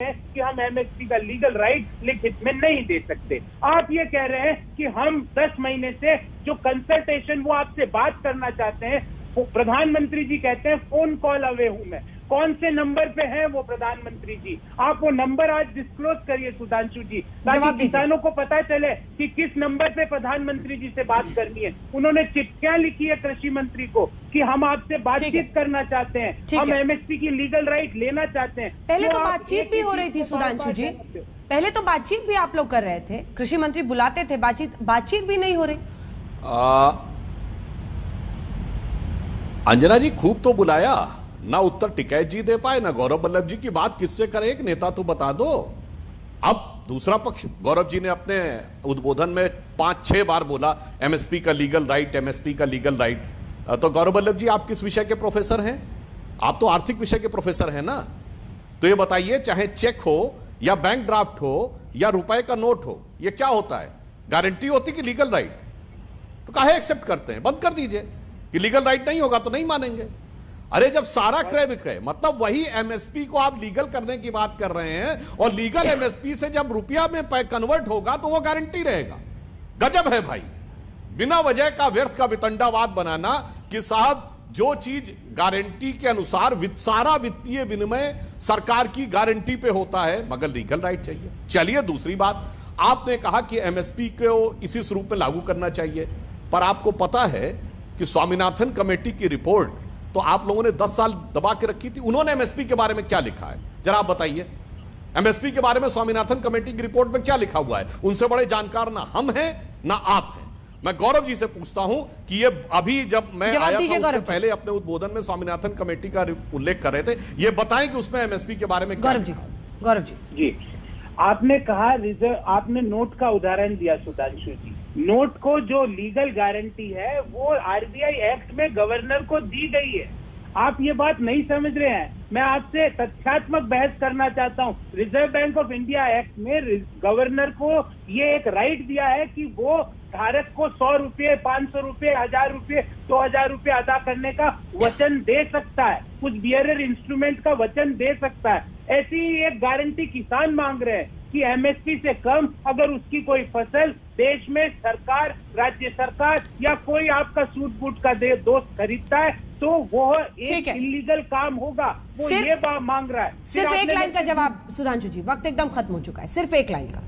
है कि हम एमएसपी का लीगल राइट लिखित में नहीं दे सकते। आप ये कह रहे हैं कि हम 10 महीने से जो कंसल्टेशन वो आपसे बात करना चाहते हैं, वो प्रधानमंत्री जी कहते हैं फोन कॉल अवे हूं मैं। कौन से नंबर पे है वो प्रधानमंत्री जी? आप वो नंबर आज डिस्क्लोज करिए सुधांशु जी, ताकि किसानों को पता चले कि किस नंबर पे प्रधानमंत्री जी से बात करनी है। उन्होंने चिट्ठियां लिखी है कृषि मंत्री को कि हम आपसे बातचीत करना चाहते हैं, हम एमएसपी की लीगल राइट लेना चाहते हैं। पहले तो बातचीत भी हो रही थी सुधांशु जी, पहले तो बातचीत भी आप लोग कर रहे थे, कृषि मंत्री बुलाते थे, बातचीत भी नहीं हो रही। अंजना जी खूब तो बुलाया, ना उत्तर टिकैत जी दे पाए, ना गौरव वल्लभ जी की बात किससे करे, एक नेता तो बता दो। अब दूसरा पक्ष, गौरव जी ने अपने उद्बोधन में 5-6 बार बोला एमएसपी का लीगल राइट, एमएसपी का लीगल राइट। तो गौरव वल्लभ जी आप किस विषय के प्रोफेसर हैं? आप तो आर्थिक विषय के प्रोफेसर हैं ना। तो ये बताइए, चाहे चेक हो या बैंक ड्राफ्ट हो या रुपए का नोट हो, ये क्या होता है? गारंटी होती कि लीगल राइट? तो काहे एक्सेप्ट करते हैं? बंद कर दीजिए कि लीगल राइट नहीं होगा तो नहीं मानेंगे। अरे जब सारा क्रय विक्रय, मतलब वही एमएसपी को आप लीगल करने की बात कर रहे हैं, और लीगल एमएसपी से जब रुपया में कन्वर्ट होगा तो वो गारंटी रहेगा। गजब है भाई, बिना वजह का व्यर्थ का वितंडावाद बनाना कि साहब जो चीज गारंटी के अनुसार सारा वित्तीय विनिमय सरकार की गारंटी पे होता है, मगर लीगल राइट चाहिए। चलिए दूसरी बात, आपने कहा कि एमएसपी को इसी स्वरूप में लागू करना चाहिए, पर आपको पता है कि स्वामीनाथन कमेटी की रिपोर्ट तो आप लोगों ने 10 साल दबा के रखी थी। उन्होंने एमएसपी के बारे में क्या लिखा है जरा आप बताइए। एमएसपी के बारे में स्वामीनाथन कमेटी की रिपोर्ट में क्या लिखा हुआ है? उनसे बड़े जानकार ना हम हैं ना आप हैं। मैं गौरव जी से पूछता हूं कि ये अभी जब मैं आया था उससे पहले अपने उद्बोधन में स्वामीनाथन कमेटी का उल्लेख कर रहे थे, ये बताएं कि उसमें एमएसपी के बारे में क्या लिखा है। गौरव जी, आपने कहा रिजर्व, आपने नोट का उदाहरण दिया सुधांशु जी। नोट को जो लीगल गारंटी है वो आरबीआई एक्ट में गवर्नर को दी गई है। आप ये बात नहीं समझ रहे हैं। मैं आपसे तथ्यात्मक बहस करना चाहता हूँ। Reserve bank of India act में गवर्नर को ये एक राइट दिया है कि वो धारक को 100 रुपये, 500 रुपये, 1000 रुपये, 2000 रुपये अदा करने का वचन दे सकता है, कुछ बियरर इंस्ट्रूमेंट का वचन दे सकता है। ऐसी ही एक गारंटी किसान मांग रहे हैं कि एमएसपी से कम अगर उसकी कोई फसल देश में सरकार, राज्य सरकार या कोई आपका सूट बूट का दोस्त खरीदता है तो वो एक इलीगल काम होगा। वो ये बात मांग रहा है। सिर्फ एक लाइन का जवाब सुधांशु जी, वक्त एकदम खत्म हो चुका है, सिर्फ एक लाइन का।